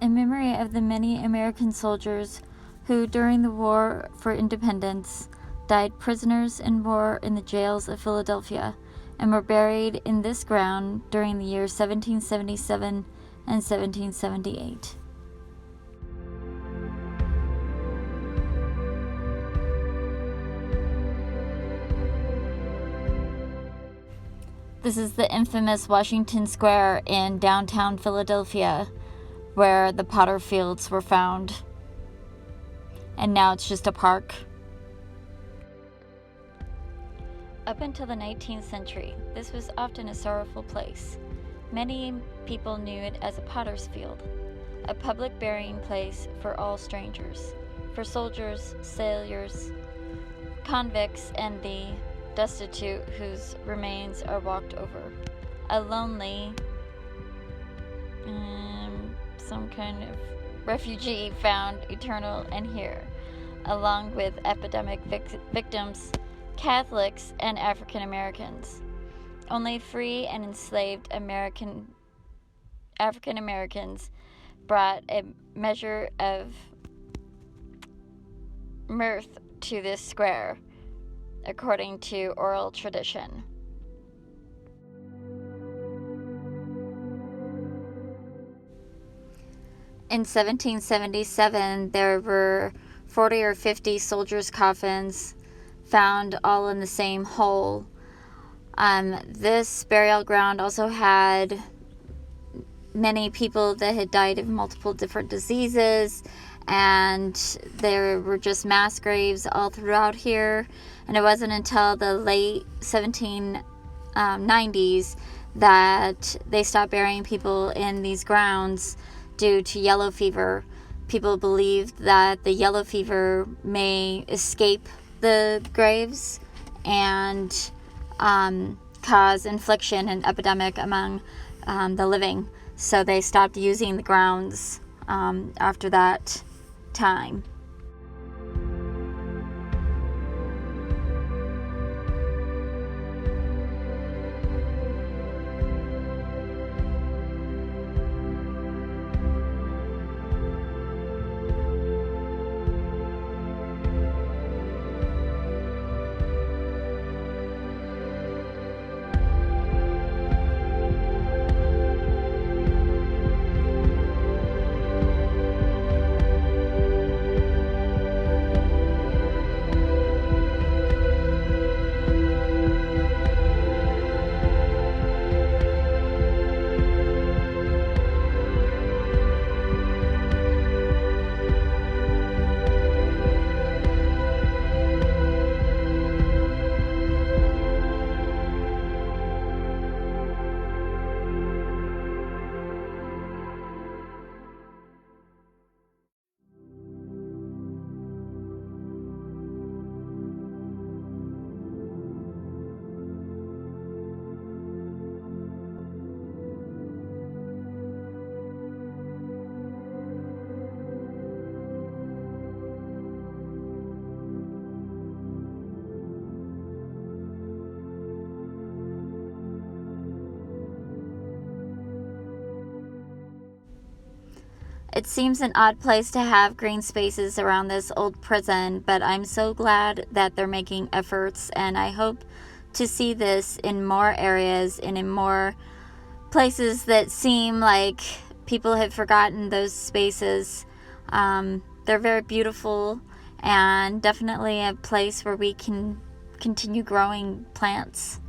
in memory of the many American soldiers who, during the War for Independence, died prisoners in war in the jails of Philadelphia and were buried in this ground during the years 1777 and 1778. This is the infamous Washington Square in downtown Philadelphia, where the Potter Fields were found. And now it's just a park. Up until the 19th century, this was often a sorrowful place. Many people knew it as a potter's field, a public burying place for all strangers, for soldiers, sailors, convicts, and the destitute whose remains are walked over. A lonely, some kind of refugee found eternal and here, along with epidemic victims, Catholics, and African Americans. Only free and enslaved African Americans brought a measure of mirth to this square, according to oral tradition. In 1777, there were 40 or 50 soldiers' coffins found all in the same hole. This burial ground also had many people that had died of multiple different diseases, and there were just mass graves all throughout here. And it wasn't until the late 1790s that they stopped burying people in these grounds due to yellow fever. People believed that the yellow fever may escape the graves and cause infliction and epidemic among the living. So they stopped using the grounds after that time. It seems an odd place to have green spaces around this old prison, but I'm so glad that they're making efforts, and I hope to see this in more areas and in more places that seem like people have forgotten those spaces. They're very beautiful and definitely a place where we can continue growing plants.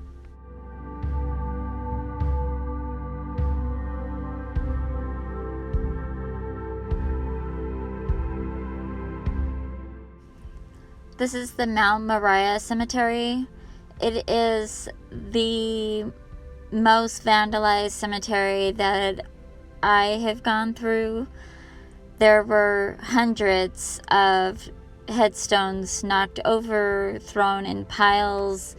This is the Mount Mariah Cemetery. It is the most vandalized cemetery that I have gone through. There were hundreds of headstones knocked over, thrown in piles.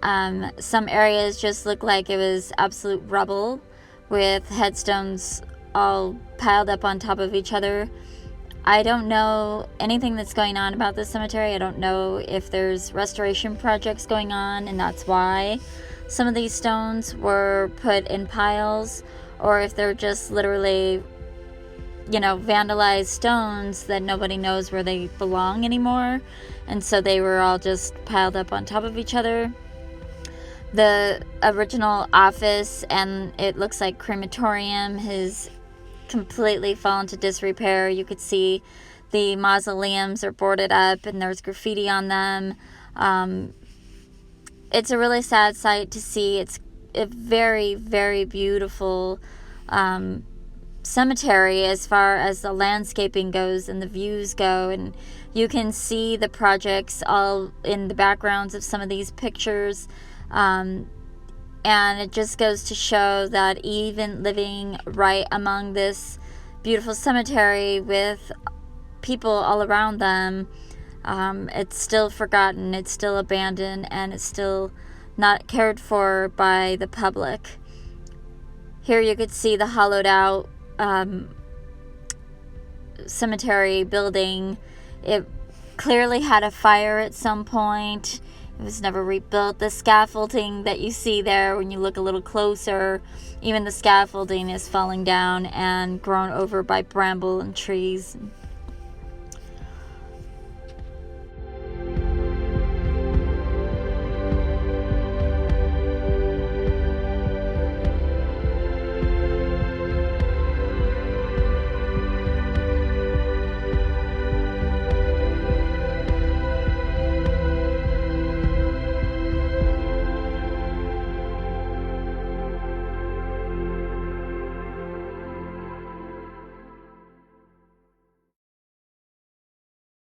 Some areas just looked like it was absolute rubble, with headstones all piled up on top of each other. I don't know anything that's going on about this cemetery. I don't know if there's restoration projects going on and that's why some of these stones were put in piles, or if they're just literally vandalized stones that nobody knows where they belong anymore. And so they were all just piled up on top of each other. The original office, and it looks like crematorium, has completely fallen to disrepair. You could see the mausoleums are boarded up and there's graffiti on them. It's a really sad sight to see. It's a very, very beautiful cemetery as far as the landscaping goes and the views go, and you can see the projects all in the backgrounds of some of these pictures. And it just goes to show that even living right among this beautiful cemetery with people all around them, it's still forgotten, it's still abandoned, and it's still not cared for by the public. Here you could see the hollowed out cemetery building. It clearly had a fire at some point. It was never rebuilt. The scaffolding that you see there, when you look a little closer, even the scaffolding is falling down and grown over by bramble and trees.